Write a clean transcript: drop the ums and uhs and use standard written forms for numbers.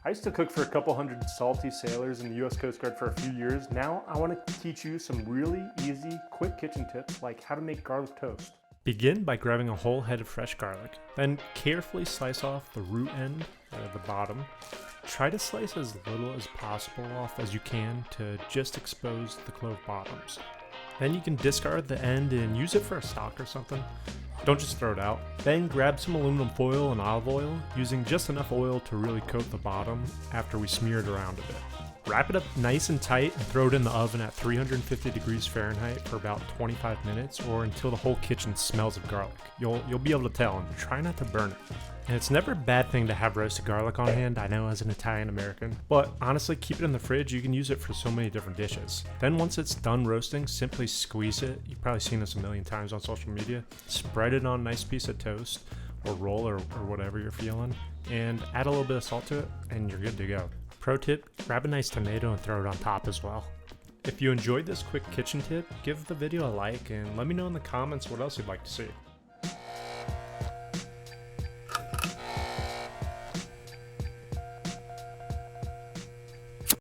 I used to cook for a couple hundred salty sailors in the US Coast Guard for a few years. Now I want to teach you some really easy, quick kitchen tips like how to make garlic toast. Begin by grabbing a whole head of fresh garlic, then carefully slice off the root end at the bottom. Try to slice as little as possible off as you can to just expose the clove bottoms. Then you can discard the end and use it for a stock or something. Don't just throw it out. Then grab some aluminum foil and olive oil, using just enough oil to really coat the bottom after we smear it around a bit. Wrap it up nice and tight and throw it in the oven at 350 degrees Fahrenheit for about 25 minutes or until the whole kitchen smells of garlic. You'll be able to tell, and try not to burn it. And it's never a bad thing to have roasted garlic on hand, I know, as an Italian American, but honestly, keep it in the fridge. You can use it for so many different dishes. Then once it's done roasting, simply squeeze it. You've probably seen this a million times on social media. Spread it on a nice piece of toast or roll or whatever you're feeling, and add a little bit of salt to it, and you're good to go. Pro tip, grab a nice tomato and throw it on top as well. If you enjoyed this quick kitchen tip, give the video a like and let me know in the comments what else you'd like to see.